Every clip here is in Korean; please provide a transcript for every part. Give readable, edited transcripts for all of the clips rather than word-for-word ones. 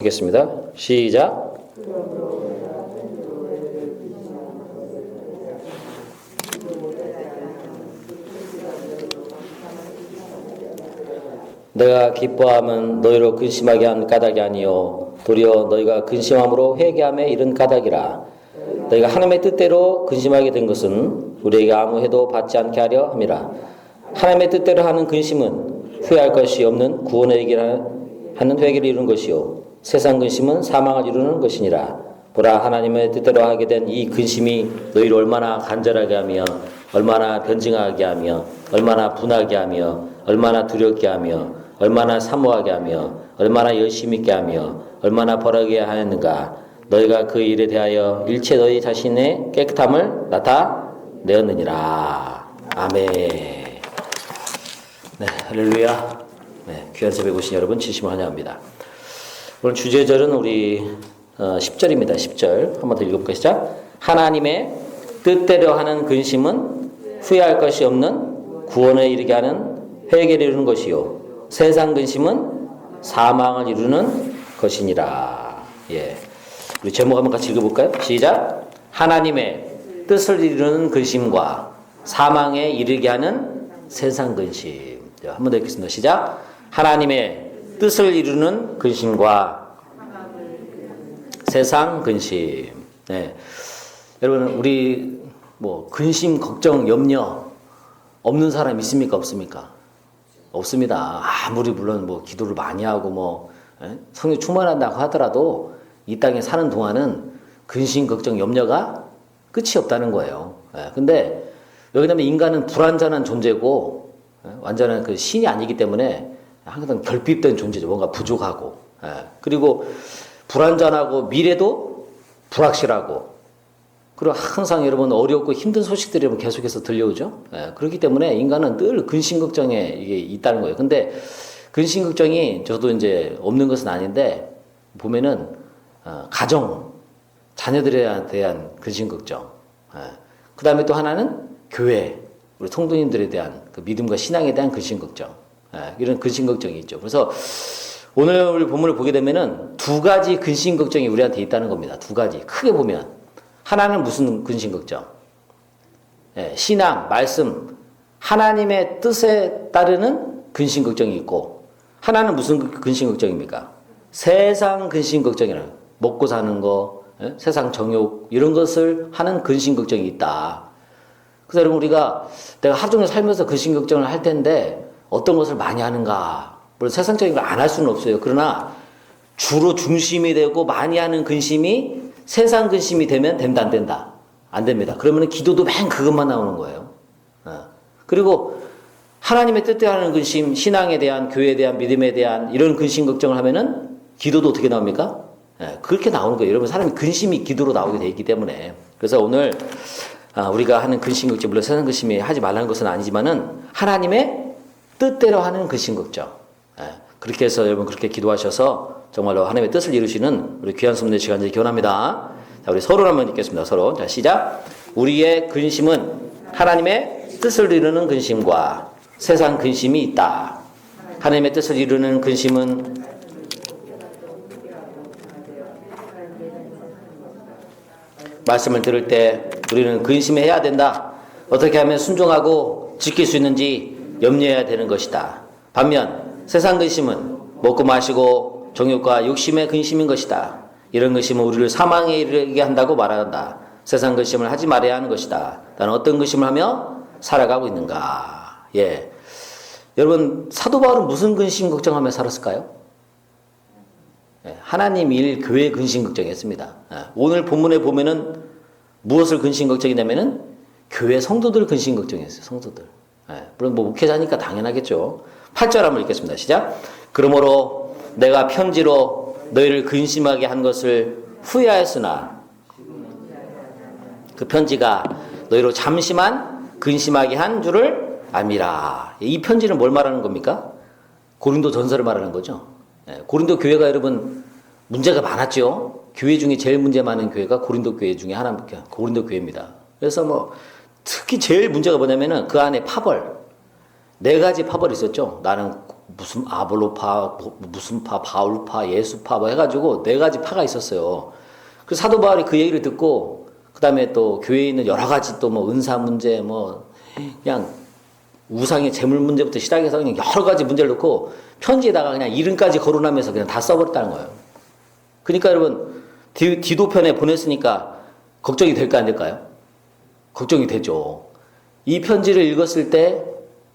하겠습니다. 시작. 내가 기뻐함은 너희로 근심하게 한 까닭이 아니요 도리어 너희가 근심함으로 회개함에 이른 까닭이라. 너희가 하나님의 뜻대로 근심하게 된 것은 우리에게 아무 해도 받지 않게 하려 함이라. 하나님의 뜻대로 하는 근심은 후회할 것이 없는 구원에 이르게 하는 회개를 이루는 것이요 세상 근심은 사망을 이루는 것이니라. 보라, 하나님의 뜻대로 하게 된 이 근심이 너희를 얼마나 간절하게 하며 얼마나 변증하게 하며 얼마나 분하게 하며 얼마나 두렵게 하며 얼마나 사모하게 하며 얼마나 열심히 있게 하며 얼마나 벌하게 하였는가. 너희가 그 일에 대하여 일체 너희 자신의 깨끗함을 나타내었느니라. 아멘. 네, 할렐루야. 네, 귀한 새벽에 오신 여러분 진심으로 환영합니다. 오늘 주제절은 우리 10절입니다. 10절 한번 더 읽어볼까요? 시작. 하나님의 뜻대로 하는 근심은 후회할 것이 없는 구원에 이르게 하는 회개를 이루는 것이요 세상 근심은 사망을 이루는 것이니라. 예, 우리 제목 한번 같이 읽어볼까요? 시작. 하나님의 뜻을 이루는 근심과 사망에 이르게 하는 세상 근심. 한 번 더 읽겠습니다. 시작. 하나님의 뜻을 이루는 근심과 세상 근심. 네. 여러분, 우리 근심, 걱정, 염려 없는 사람 있습니까? 없습니까? 없습니다. 아무리 물론 기도를 많이 하고 성령 충만한다고 하더라도 이 땅에 사는 동안은 근심, 걱정, 염려가 끝이 없다는 거예요. 근데 여기 보면 인간은 불완전한 존재고 완전한 그 신이 아니기 때문에 항상 결핍된 존재죠. 뭔가 부족하고. 그리고 불완전하고 미래도 불확실하고. 그리고 항상 여러분 어렵고 힘든 소식들이 계속해서 들려오죠. 그렇기 때문에 인간은 늘 근심걱정에 이게 있다는 거예요. 근데 근심걱정이 저도 이제 없는 것은 아닌데 보면은 가정, 자녀들에 대한 근심걱정. 그 다음에 또 하나는 교회, 우리 성도님들에 대한 그 믿음과 신앙에 대한 근심걱정. 이런 근심걱정이 있죠. 그래서 오늘 우리 본문을 보게 되면은 두 가지 근심걱정이 우리한테 있다는 겁니다. 두 가지. 크게 보면. 하나는 무슨 근심걱정? 신앙, 말씀, 하나님의 뜻에 따르는 근심걱정이 있고, 하나는 무슨 근심걱정입니까? 세상 근심걱정이라는, 먹고 사는 거, 세상 정욕, 이런 것을 하는 근심걱정이 있다. 그래서 여러분, 우리가 내가 하루 종일 살면서 근심걱정을 할 텐데, 어떤 것을 많이 하는가? 물론 세상적인 걸 안 할 수는 없어요. 그러나 주로 중심이 되고 많이 하는 근심이 세상 근심이 되면 된다, 안 된다? 안 됩니다. 그러면 기도도 맨 그것만 나오는 거예요. 그리고 하나님의 뜻대로 하는 근심, 신앙에 대한, 교회에 대한, 믿음에 대한 이런 근심 걱정을 하면은 기도도 어떻게 나옵니까? 그렇게 나오는 거예요. 여러분, 사람이 근심이 기도로 나오게 돼 있기 때문에. 그래서 오늘 우리가 하는 근심 걱정, 물론 세상 근심이 하지 말라는 것은 아니지만은 하나님의 뜻대로 하는 근심 걱정. 그렇게 해서 여러분 그렇게 기도하셔서 정말로 하나님의 뜻을 이루시는 우리 귀한 손님의 시간을 기원합니다. 자, 우리 서로 한번 읽겠습니다. 서로. 자, 시작. 우리의 근심은 하나님의 뜻을 이루는 근심과 세상 근심이 있다. 하나님의 뜻을 이루는 근심은 말씀을 들을 때 우리는 근심해야 된다. 어떻게 하면 순종하고 지킬 수 있는지 염려해야 되는 것이다. 반면 세상 근심은 먹고 마시고 정욕과 욕심의 근심인 것이다. 이런 근심은 우리를 사망에 이르게 한다고 말한다. 세상 근심을 하지 말아야 하는 것이다. 나는 어떤 근심을 하며 살아가고 있는가? 예, 여러분, 사도 바울은 무슨 근심 걱정하며 살았을까요? 하나님 일, 교회 근심 걱정했습니다. 오늘 본문에 보면은 무엇을 근심 걱정이냐면은 교회 성도들 근심 걱정했어요. 성도들. 물론 목회자니까 당연하겠죠. 8절 한번 읽겠습니다. 시작. 그러므로 내가 편지로 너희를 근심하게 한 것을 후회하였으나 그 편지가 너희로 잠시만 근심하게 한 줄을 알미라. 이 편지는 뭘 말하는 겁니까? 고린도 전서를 말하는 거죠. 고린도 교회가 여러분 문제가 많았죠. 교회 중에 제일 문제 많은 교회가 고린도 교회 중에 하나, 고린도 교회입니다. 그래서 특히 제일 문제가 뭐냐면은 그 안에 파벌, 4가지 파벌이 있었죠. 나는 무슨 아볼로파, 무슨 파, 바울파, 예수파 뭐 해가지고 4가지 파가 있었어요. 그 사도 바울이 그 얘기를 듣고 그 다음에 또 교회에 있는 여러 가지 또 뭐 은사 문제 뭐 그냥 우상의 재물 문제부터 시작해서 그냥 여러 가지 문제를 놓고 편지에다가 그냥 이름까지 거론하면서 그냥 다 써버렸다는 거예요. 그러니까 여러분 디도편에 보냈으니까 걱정이 될까 안 될까요? 걱정이 되죠. 이 편지를 읽었을 때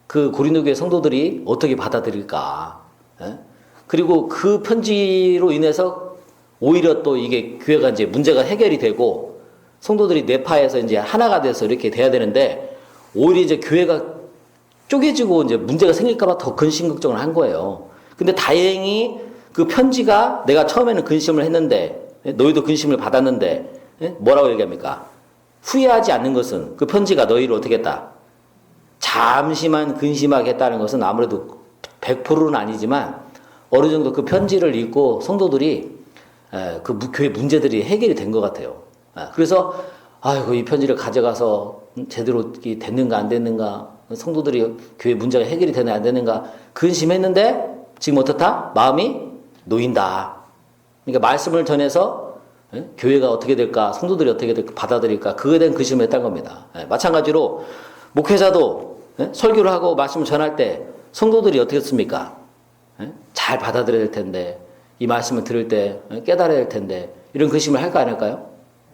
그 고린도 교회 성도들이 어떻게 받아들일까? 예? 그리고 그 편지로 인해서 오히려 또 이게 교회가 이제 문제가 해결이 되고 성도들이 뇌파에서 이제 하나가 돼서 이렇게 돼야 되는데 오히려 이제 교회가 쪼개지고 이제 문제가 생길까봐 더 근심 걱정을 한 거예요. 근데 다행히 그 편지가 내가 처음에는 근심을 했는데 너희도 근심을 받았는데 뭐라고 얘기합니까? 후회하지 않는 것은 그 편지가 너희를 어떻게 했다? 잠시만 근심하게 했다는 것은 아무래도 100%는 아니지만 어느 정도 그 편지를 읽고 성도들이 그 교회 문제들이 해결이 된 것 같아요. 그래서 아이고 이 편지를 가져가서 제대로 됐는가 안 됐는가 성도들이 교회 문제가 해결이 되나 안 되는가 근심했는데 지금 어떻다? 마음이 놓인다. 그러니까 말씀을 전해서 교회가 어떻게 될까 성도들이 어떻게 될까 받아들일까 그거에 대한 근심을 했다는 겁니다. 마찬가지로 목회자도 설교를 하고 말씀을 전할 때 성도들이 어떻게 했습니까? 잘 받아들여야 될 텐데 이 말씀을 들을 때 깨달아야 될 텐데 이런 근심을 할까 안 할까요?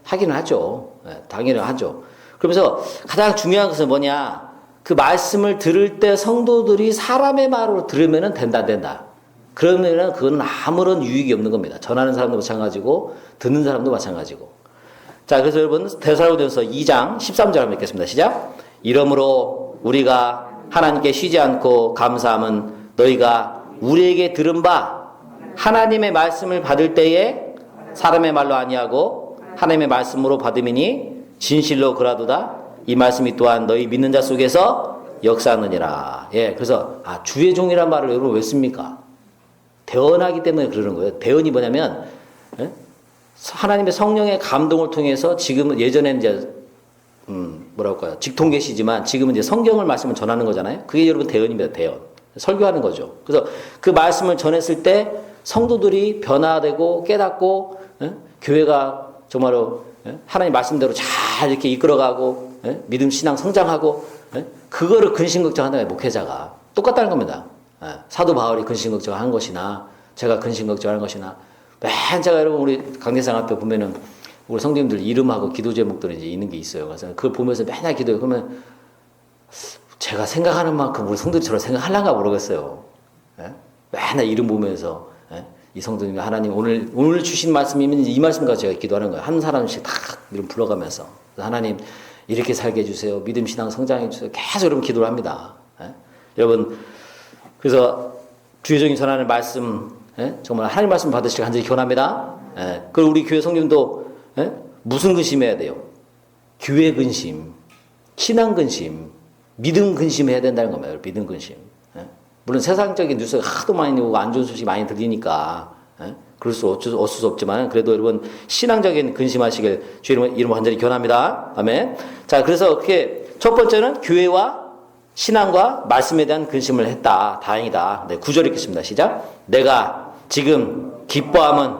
하기는 하죠. 당연히 하죠. 그러면서 가장 중요한 것은 뭐냐? 그 말씀을 들을 때 성도들이 사람의 말로 들으면 된다 안 된다. 그러면은 그건 아무런 유익이 없는 겁니다. 전하는 사람도 마찬가지고 듣는 사람도 마찬가지고. 자, 그래서 여러분 데살로니가서 2장 13절 한번 읽겠습니다. 시작. 이러므로 우리가 하나님께 쉬지 않고 감사함은 너희가 우리에게 들은 바 하나님의 말씀을 받을 때에 사람의 말로 아니하고 하나님의 말씀으로 받음이니 진실로 그라도다. 이 말씀이 또한 너희 믿는 자 속에서 역사하느니라. 예, 그래서 주의 종이란 말을 여러분 왜 씁니까? 대언하기 때문에 그러는 거예요. 대언이 뭐냐면 하나님의 성령의 감동을 통해서 지금은 예전에는 이제 뭐랄까요 직통계시지만 지금은 이제 성경을 말씀을 전하는 거잖아요. 그게 여러분 대언입니다. 대언. 설교하는 거죠. 그래서 그 말씀을 전했을 때 성도들이 변화되고 깨닫고 교회가 정말로 하나님 말씀대로 잘 이렇게 이끌어가고 믿음 신앙 성장하고 그거를 근심 걱정하는 거예요. 목회자가 똑같다는 겁니다. 사도 바울이 근심 걱정한 것이나 제가 근심 걱정하는 것이나 맨 제가 여러분 우리 강대상 앞에 보면은 우리 성도님들 이름하고 기도 제목들이 이제 있는 게 있어요. 그래서 그걸 보면서 맨날 기도해요. 그러면 제가 생각하는 만큼 우리 성도들처럼 생각하려는가 모르겠어요. 맨날 이름 보면서 이 성도님 하나님 오늘 주신 말씀이면 이 말씀 가지고 제가 기도하는 거예요. 한 사람씩 다 이름 불러가면서 하나님 이렇게 살게 해주세요. 믿음 신앙 성장해 주세요. 계속 여러분 기도를 합니다. 여러분 그래서 주의적인 전하는 말씀 정말 하나님 말씀 받으시길 간절히 기원합니다. 그리고 우리 교회 성님도 무슨 근심해야 돼요? 교회 근심, 신앙 근심, 믿음 근심해야 된다는 겁니다. 믿음 근심. 물론 세상적인 뉴스가 하도 많이 오고 안 좋은 소식이 많이 들리니까 그럴 수 어쩔 수 없지만 그래도 여러분 신앙적인 근심하시길 주의 이름으로 간절히 기원합니다. 아멘. 자, 그래서 그렇게 첫 번째는 교회와 신앙과 말씀에 대한 근심을 했다. 다행이다. 네, 9절 읽겠습니다. 시작. 내가 지금 기뻐함은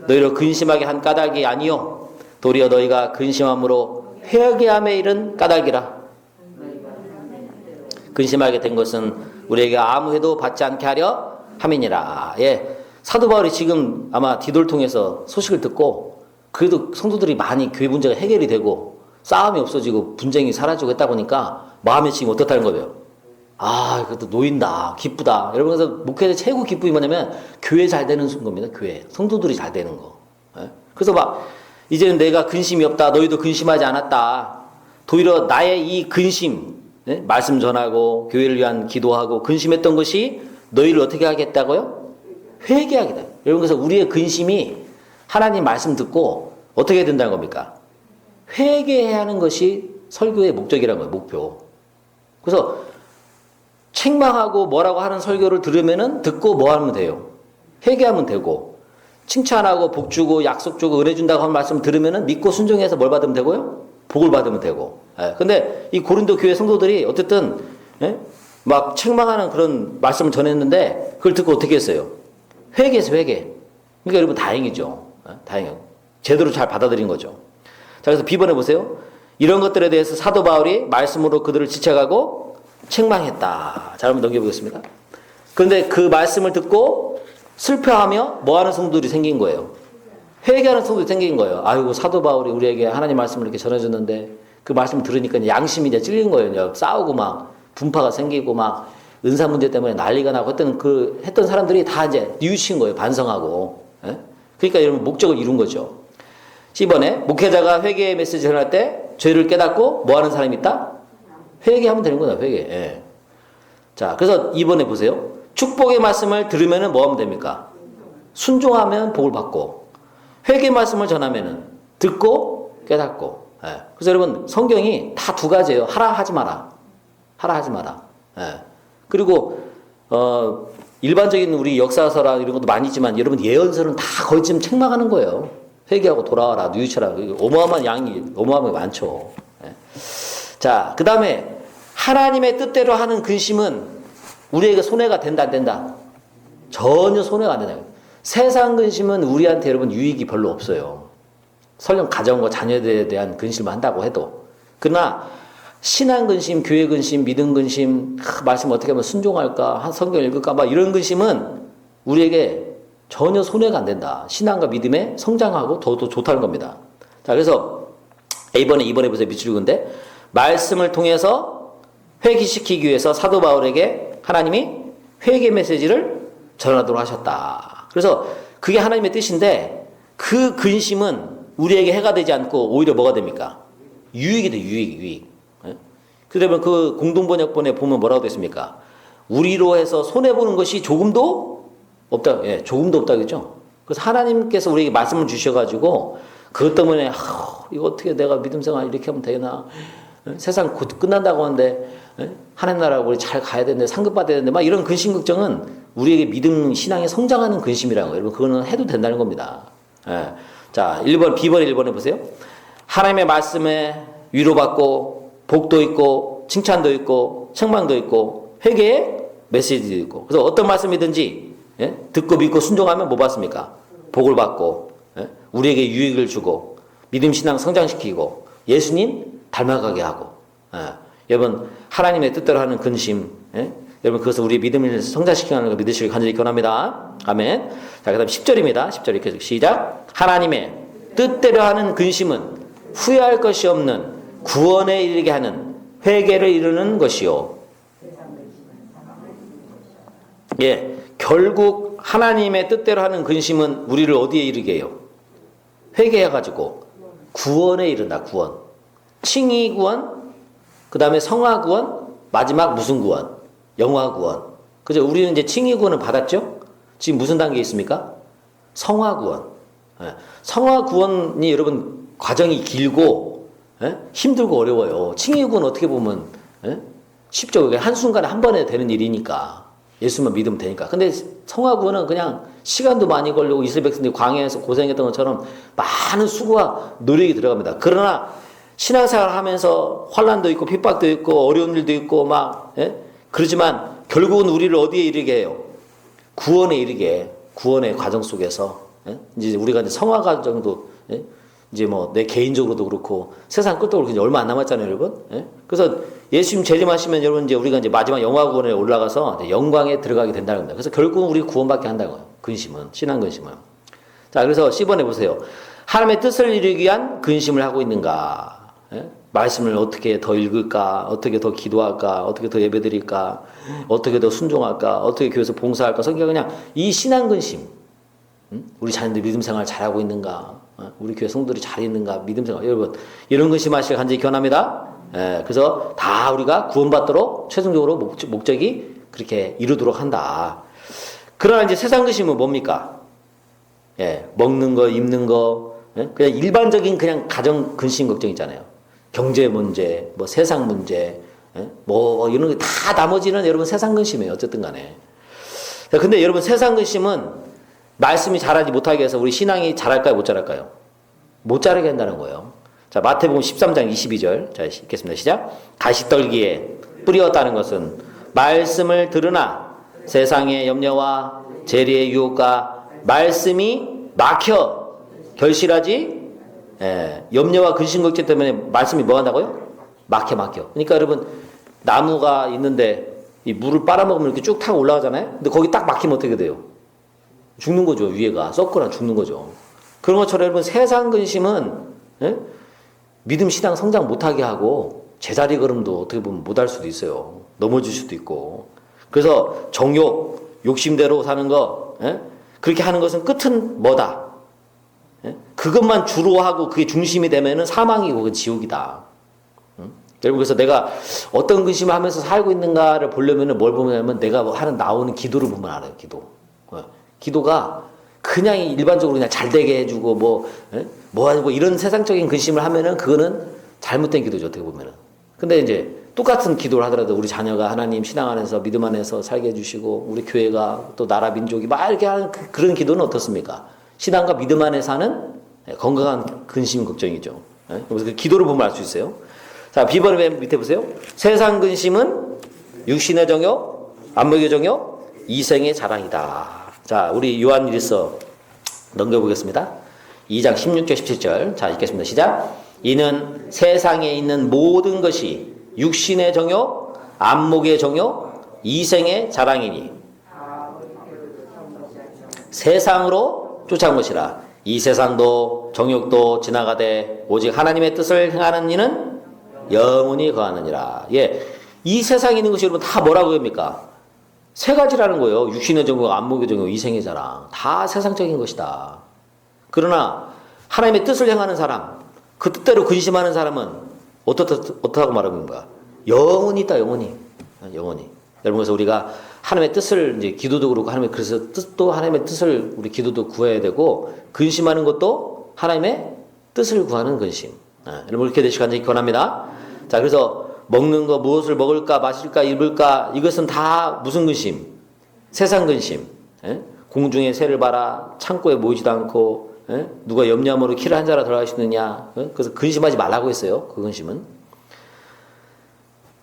너희를 근심하게 한 까닭이 아니요 도리어 너희가 근심함으로 회개함에 이른 까닭이라. 근심하게 된 것은 우리에게 아무 해도 받지 않게 하려 함이니라. 예, 사도 바울이 지금 아마 디도를 통해서 소식을 듣고 그래도 성도들이 많이 교회 문제가 해결이 되고 싸움이 없어지고 분쟁이 사라지고 했다 보니까 마음이 지금 어떻다는 거예요? 이것도 놓인다, 기쁘다. 여러분, 그래서 목회자 최고 기쁨이 뭐냐면 교회 잘 되는 겁니다. 교회 성도들이 잘 되는 거. 그래서 막 이제는 내가 근심이 없다, 너희도 근심하지 않았다. 도리어 나의 이 근심, 말씀 전하고 교회를 위한 기도하고 근심했던 것이 너희를 어떻게 하겠다고요? 회개하겠다. 여러분, 그래서 우리의 근심이 하나님 말씀 듣고 어떻게 된다는 겁니까? 회개해야 하는 것이 설교의 목적이라는 거예요. 목표. 그래서 책망하고 뭐라고 하는 설교를 들으면은 듣고 뭐 하면 돼요? 회개하면 되고, 칭찬하고 복 주고 약속 주고 은혜 준다고 하는 말씀 들으면은 믿고 순종해서 뭘 받으면 되고요? 복을 받으면 되고. 근데 이 고린도 교회 성도들이 어쨌든 막 책망하는 그런 말씀을 전했는데 그걸 듣고 어떻게 했어요? 회개했어요, 회개. 그러니까 여러분 다행이죠. 다행이에요. 제대로 잘 받아들인 거죠. 자, 그래서 B번에 보세요. 이런 것들에 대해서 사도 바울이 말씀으로 그들을 지적하고 책망했다. 자, 한번 넘겨보겠습니다. 그런데 그 말씀을 듣고 슬퍼하며 뭐하는 성도들이 생긴 거예요? 회개하는 성도들이 생긴 거예요. 아이고, 사도 바울이 우리에게 하나님 말씀을 이렇게 전해줬는데 그 말씀을 들으니까 양심이 이제 찔린 거예요. 싸우고 막 분파가 생기고 막 은사 문제 때문에 난리가 나고 했던 사람들이 다 이제 뉘우친 거예요. 반성하고. 예? 그러니까 여러분 목적을 이룬 거죠. 10번에 목회자가 회개의 메시지를 전할 때 죄를 깨닫고 뭐 하는 사람이 있다? 회개하면 되는 거다. 회개. 예. 자, 그래서 2번에 보세요. 축복의 말씀을 들으면은 뭐 하면 됩니까? 순종하면 복을 받고, 회개의 말씀을 전하면은 듣고 깨닫고. 예. 그래서 여러분 성경이 다 두 가지예요. 하라 하지 마라. 하라 하지 마라. 예. 그리고 일반적인 우리 역사서라 이런 것도 많이 있지만 여러분 예언서는 다 거의 지금 책망하는 거예요. 회개하고 돌아와라, 뉘우쳐라. 어마어마한 양이 어마어마하게 많죠. 예. 자, 그 다음에 하나님의 뜻대로 하는 근심은 우리에게 손해가 된다 안 된다? 전혀 손해가 안 된다. 세상 근심은 우리한테 여러분 유익이 별로 없어요. 설령 가정과 자녀들에 대한 근심을 한다고 해도. 그러나 신앙 근심, 교회 근심, 믿음 근심, 말씀 어떻게 하면 순종할까, 성경 읽을까, 막 이런 근심은 우리에게 전혀 손해가 안 된다. 신앙과 믿음에 성장하고 더 좋다는 겁니다. 자, 그래서 A번에 2번에 보세요. 밑줄 그은데 말씀을 통해서 회개시키기 위해서 사도 바울에게 하나님이 회개 메시지를 전하도록 하셨다. 그래서 그게 하나님의 뜻인데 그 근심은 우리에게 해가 되지 않고 오히려 뭐가 됩니까? 유익이 돼, 유익. 그러면 그 공동번역본에 보면 뭐라고 됐습니까? 우리로 해서 손해보는 것이 조금도 없다. 예, 조금도 없다겠죠. 그래서 하나님께서 우리에게 말씀을 주셔가지고 그것 때문에 이거 어떻게 내가 믿음 생활 이렇게 하면 되나? 세상 곧 끝난다고 하는데 하나님 나라 우리 잘 가야 되는데 상급 받아야 되는데 막 이런 근심 걱정은 우리에게 믿음 신앙이 성장하는 근심이라는 거예요. 여러분 그거는 해도 된다는 겁니다. 예. 자, 1번 B번에 1번에 보세요. 하나님의 말씀에 위로받고 복도 있고 칭찬도 있고 책망도 있고 회개의 메시지도 있고. 그래서 어떤 말씀이든지 예? 듣고 믿고 순종하면 뭐 받습니까? 복을 받고 예? 우리에게 유익을 주고 믿음 신앙 성장시키고 예수님 닮아가게 하고. 예. 여러분 하나님의 뜻대로 하는 근심 예? 여러분 그것을 우리 믿음을 성장시키는 걸 믿으시길 간절히 기원합니다. 아멘. 자, 그 다음 10절입니다. 10절 이렇게 시작. 하나님의 뜻대로 하는 근심은 후회할 것이 없는 구원에 이르게 하는 회개를 이루는 것이요. 예, 결국 하나님의 뜻대로 하는 근심은 우리를 어디에 이르게 해요? 회개해가지고 구원에 이른다. 구원. 칭의 구원, 그 다음에 성화 구원, 마지막 무슨 구원? 영화 구원. 그죠? 우리는 이제 칭의 구원을 받았죠? 지금 무슨 단계에 있습니까? 성화 구원. 예, 성화 구원이 여러분 과정이 길고 예? 힘들고 어려워요. 칭의 구원 어떻게 보면 예? 쉽죠. 그게 한순간에 한 번에 되는 일이니까 예수만 믿으면 되니까. 근데 성화 구원은 그냥 시간도 많이 걸리고 이스라엘 백성들이 광야에서 고생했던 것처럼 많은 수고와 노력이 들어갑니다. 그러나 신앙생활을 하면서 환난도 있고 핍박도 있고 어려운 일도 있고 막 예? 그렇지만 결국은 우리를 어디에 이르게 해요? 구원에 이르게. 구원의 과정 속에서 예? 이제 우리가 이제 성화 과정도 예? 이제 뭐 내 개인적으로도 그렇고 세상 끝도 그렇고 이제 얼마 안 남았잖아요, 여러분. 예? 그래서 예수님 재림하시면 여러분 이제 우리가 이제 마지막 영화구원에 올라가서 이제 영광에 들어가게 된다는 겁니다. 그래서 결국은 우리 구원받게 한다고요. 근심은 신앙 근심은. 자, 그래서 10번에 보세요. 하나님의 뜻을 이루기 위한 근심을 하고 있는가? 예? 말씀을 어떻게 더 읽을까? 어떻게 더 기도할까? 어떻게 더 예배드릴까? 어떻게 더 순종할까? 어떻게 교회에서 봉사할까? 성경 그냥 이 신앙 근심. 우리 자녀들 믿음 생활 잘하고 있는가? 우리 교회 성도들이 잘 있는가? 믿음 생활. 여러분, 이런 근심하시길 간절히 기원합니다. 예, 그래서 다 우리가 구원받도록 최종적으로 목적이 그렇게 이루도록 한다. 그러나 이제 세상 근심은 뭡니까? 예, 먹는 거, 입는 거, 예? 그냥 일반적인 그냥 가정 근심 걱정 있잖아요. 경제 문제, 뭐 세상 문제, 예? 뭐 이런 게 다 나머지는 여러분 세상 근심이에요. 어쨌든 간에. 자, 근데 여러분 세상 근심은 말씀이 자라지 못하게 해서 우리 신앙이 자랄까요? 못 자랄까요? 못 자라게 한다는 거예요. 자, 마태복음 13장 22절. 자, 읽겠습니다. 시작. 가시떨기에 뿌리었다는 것은 말씀을 들으나 세상의 염려와 재리의 유혹과 말씀이 막혀 결실하지. 염려와 근심 걱정 때문에 말씀이 뭐 한다고요? 막혀. 그러니까 여러분 나무가 있는데 이 물을 빨아먹으면 이렇게 쭉 타고 올라가잖아요. 근데 거기 딱 막히면 어떻게 돼요? 죽는 거죠. 위에가 썩거나 죽는 거죠. 그런 것처럼 여러분 세상 근심은 믿음 신앙 성장 못하게 하고 제자리 걸음도 어떻게 보면 못할 수도 있어요. 넘어질 수도 있고. 그래서 정욕, 욕심대로 사는 거, 그렇게 하는 것은 끝은 뭐다? 그것만 주로 하고 그게 중심이 되면은 사망이고 그건 지옥이다. 여러분 그래서 내가 어떤 근심을 하면서 살고 있는가를 보려면은 뭘 보냐면 내가 하는 나오는 기도를 보면 알아요. 기도가 그냥 일반적으로 그냥 잘 되게 해주고 뭐 하고 이런 세상적인 근심을 하면은 그거는 잘못된 기도죠. 어떻게 보면은. 근데 이제 똑같은 기도를 하더라도 우리 자녀가 하나님 신앙 안에서 믿음 안에서 살게 해주시고 우리 교회가 또 나라 민족이 막 이렇게 하는 그런 기도는 어떻습니까? 신앙과 믿음 안에 사는 건강한 근심 걱정이죠. 그래서 그 기도를 보면 알 수 있어요. 자, B번 맨 밑에 보세요. 세상 근심은 육신의 정욕, 안목의 정욕, 이생의 자랑이다. 자, 우리 요한일서 넘겨보겠습니다. 2장 16절 17절. 자, 읽겠습니다. 시작. 이는 세상에 있는 모든 것이 육신의 정욕, 안목의 정욕, 이생의 자랑이니 세상으로 쫓아온 것이라. 이 세상도 정욕도 지나가되 오직 하나님의 뜻을 행하는 이는 영원히 거하느니라. 예, 이 세상에 있는 것이 여러분 다 뭐라고 합니까? 세 가지라는 거예요. 육신의 정욕, 안목의 정욕, 이생의 자랑. 다 세상적인 것이다. 그러나 하나님의 뜻을 행하는 사람, 그 뜻대로 근심하는 사람은 어떻다고 말하는 거야? 영원히 있다, 영원히. 여러분 그래서 우리가 하나님의 뜻을 이제 기도도 그렇고 그래서 뜻도 하나님의 뜻을 우리 기도도 구해야 되고 근심하는 것도 하나님의 뜻을 구하는 근심. 여러분 이렇게 되시길 간절히 기원합니다. 자, 그래서 먹는 거 무엇을 먹을까 마실까 입을까 이것은 다 무슨 근심? 세상 근심. 공중의 새를 봐라 창고에 모이지도 않고 누가 염려함으로 키를 한 자라 들어가시느냐. 그래서 근심하지 말라고 했어요. 그 근심은.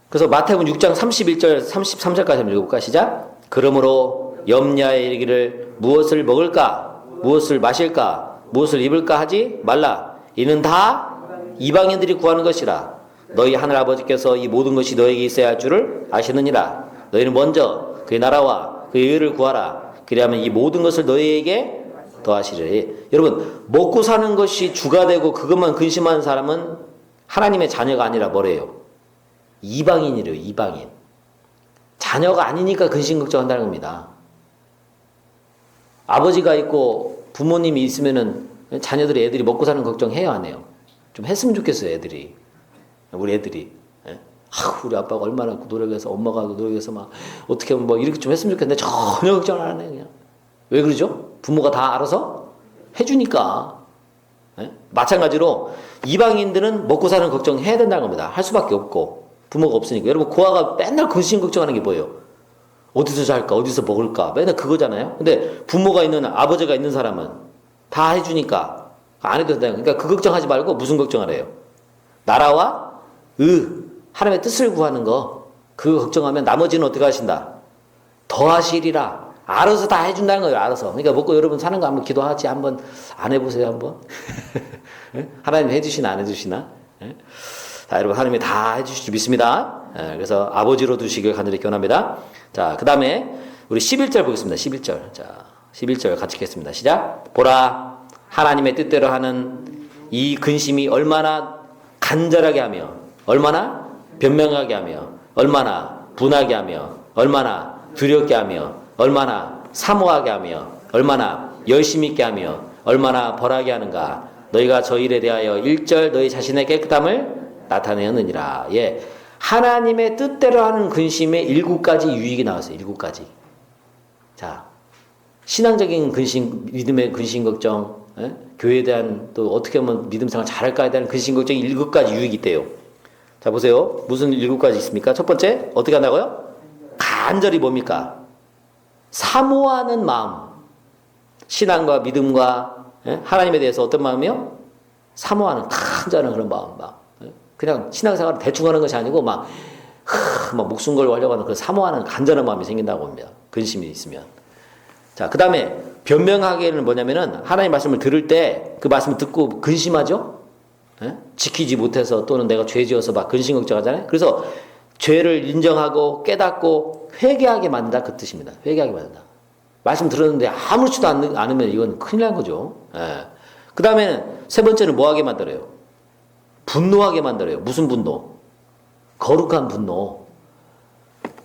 그래서 마태복음 6장 31절 33절까지 한번 읽어볼까? 시작. 그러므로 염려에 이르기를 무엇을 먹을까 무엇을 마실까 무엇을 입을까 하지 말라. 이는 다 이방인들이 구하는 것이라. 너희 하늘아버지께서 이 모든 것이 너에게 있어야 할 줄을 아시느니라. 너희는 먼저 그의 나라와 그의 의를 구하라. 그리하면 이 모든 것을 너희에게 더하시리라. 여러분 먹고 사는 것이 주가 되고 그것만 근심하는 사람은 하나님의 자녀가 아니라 뭐래요? 이방인이래요. 이방인. 자녀가 아니니까 근심 걱정한다는 겁니다. 아버지가 있고 부모님이 있으면은 자녀들이 애들이 먹고 사는 걱정해요 안 해요? 좀 했으면 좋겠어요. 애들이. 우리 애들이. 우리 아빠가 얼마나 노력해서 엄마가 노력해서 막 어떻게 하면 뭐 이렇게 좀 했으면 좋겠는데 전혀 걱정을 안 해요. 그냥. 왜 그러죠? 부모가 다 알아서 해주니까. 마찬가지로 이방인들은 먹고 사는 걱정 해야 된다는 겁니다. 할 수밖에 없고 부모가 없으니까. 여러분 고아가 맨날 근심 걱정하는 게 뭐예요? 어디서 잘까? 어디서 먹을까? 맨날 그거잖아요. 근데 부모가 있는 아버지가 있는 사람은 다 해주니까 안 해도 된다. 그러니까 그 걱정하지 말고 무슨 걱정을 해요? 나라와 하나님의 뜻을 구하는 거 그거 걱정하면 나머지는 어떻게 하신다? 더하시리라. 알아서 다 해준다는 거예요. 알아서. 그러니까 먹고 여러분 사는 거 한번 기도하지 한번 안 해보세요. 한번. 하나님 해주시나 안 해주시나? 자, 여러분 하나님이 다 해주실 줄 믿습니다. 그래서 아버지로 두시길 간절히 기원합니다. 자, 그 다음에 우리 11절 보겠습니다. 11절. 자, 11절 같이 읽겠습니다. 시작. 보라, 하나님의 뜻대로 하는 이 근심이 얼마나 간절하게 하며 얼마나 변명하게 하며 얼마나 분하게 하며 얼마나 두렵게 하며 얼마나 사모하게 하며 얼마나 열심히 있게 하며 얼마나 벌하게 하는가. 너희가 저 일에 대하여 1절 너희 자신의 깨끗함을 나타내었느니라. 예, 하나님의 뜻대로 하는 근심의 7가지 유익이 나왔어요. 7가지. 자, 신앙적인 근심, 믿음의 근심 걱정, 교회에 대한 또 어떻게 하면 믿음 생활 잘할까에 대한 근심 걱정이 7가지 유익이 있대요. 자, 보세요. 무슨 7가지 있습니까? 첫 번째, 어떻게 한다고요? 간절히 뭡니까? 사모하는 마음. 신앙과 믿음과 하나님에 대해서 어떤 마음이요? 사모하는 간절한 그런 마음. 그냥 신앙생활을 대충 하는 것이 아니고 막 막 목숨 걸고 하려고 하는 그 사모하는 간절한 마음이 생긴다고 합니다. 근심이 있으면. 자, 그 다음에 변명하기는 뭐냐면은 하나님 말씀을 들을 때 그 말씀을 듣고 근심하죠? 예? 지키지 못해서 또는 내가 죄 지어서 막 근심 걱정하잖아요. 그래서 죄를 인정하고 깨닫고 회개하게 만든다 그 뜻입니다. 회개하게 만든다. 말씀 들었는데 아무렇지도 않으면 이건 큰일 난 거죠. 예. 그 다음에는 세 번째는 뭐 하게 만들어요? 분노하게 만들어요. 무슨 분노? 거룩한 분노.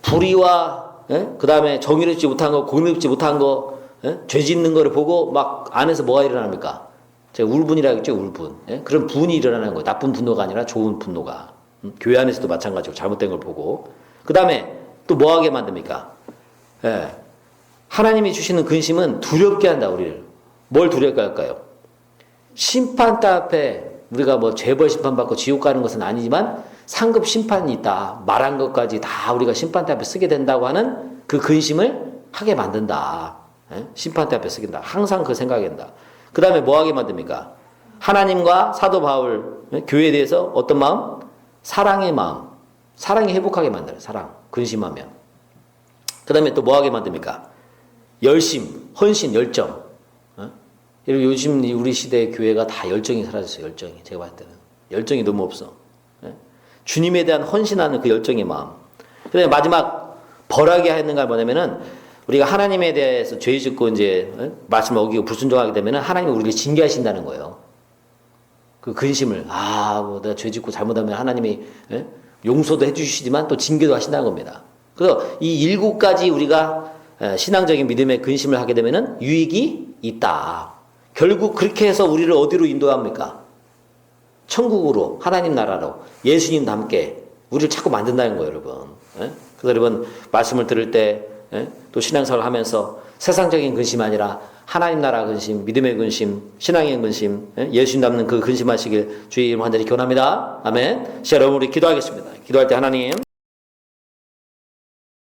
불의와 예? 그 다음에 정의롭지 못한 거, 공의롭지 못한 거, 예? 죄 짓는 거를 보고 막 안에서 뭐가 일어납니까? 제가 울분이라고 했죠, 울분. 예? 그런 분이 일어나는 거예요. 나쁜 분노가 아니라 좋은 분노가. 교회 안에서도 마찬가지고 잘못된 걸 보고. 그 다음에 또 뭐 하게 만듭니까? 예. 하나님이 주시는 근심은 두렵게 한다, 우리를. 뭘 두렵게 할까요? 심판대 앞에 우리가 뭐 재벌 심판받고 지옥 가는 것은 아니지만 상급 심판이 있다. 말한 것까지 다 우리가 심판대 앞에 쓰게 된다고 하는 그 근심을 하게 만든다. 예? 심판대 앞에 쓰긴다. 항상 그 생각이 된다. 그 다음에 뭐 하게 만듭니까? 하나님과 사도 바울, 예? 교회에 대해서 어떤 마음? 사랑의 마음. 사랑이 회복하게 만들어요. 사랑. 근심하면. 그 다음에 또 뭐 하게 만듭니까? 열심, 헌신, 열정. 어? 요즘 우리 시대의 교회가 다 열정이 사라졌어요. 열정이. 제가 봤을 때는. 열정이 너무 없어. 예? 주님에 대한 헌신하는 그 열정의 마음. 그 다음에 마지막 벌하게 하는가 뭐냐면은 우리가 하나님에 대해서 죄 짓고 이제 말씀을 어기고 불순종하게 되면은 하나님이 우리를 징계하신다는 거예요. 그 근심을 뭐 내가 죄 짓고 잘못하면 하나님이 용서도 해주시지만 또 징계도 하신다는 겁니다. 그래서 이 7가지 우리가 신앙적인 믿음의 근심을 하게 되면은 유익이 있다. 결국 그렇게 해서 우리를 어디로 인도합니까? 천국으로, 하나님 나라로, 예수님과 함께 우리를 자꾸 만든다는 거예요, 여러분. 그래서 여러분 말씀을 들을 때 또 신앙생활을 하면서 세상적인 근심 아니라 하나님 나라 근심, 믿음의 근심, 신앙의 근심, 예수님 닮는 그 근심하시길 주의 이름 간절히 기원합니다. 아멘. 자, 여러분 우리 기도하겠습니다. 기도할 때 하나님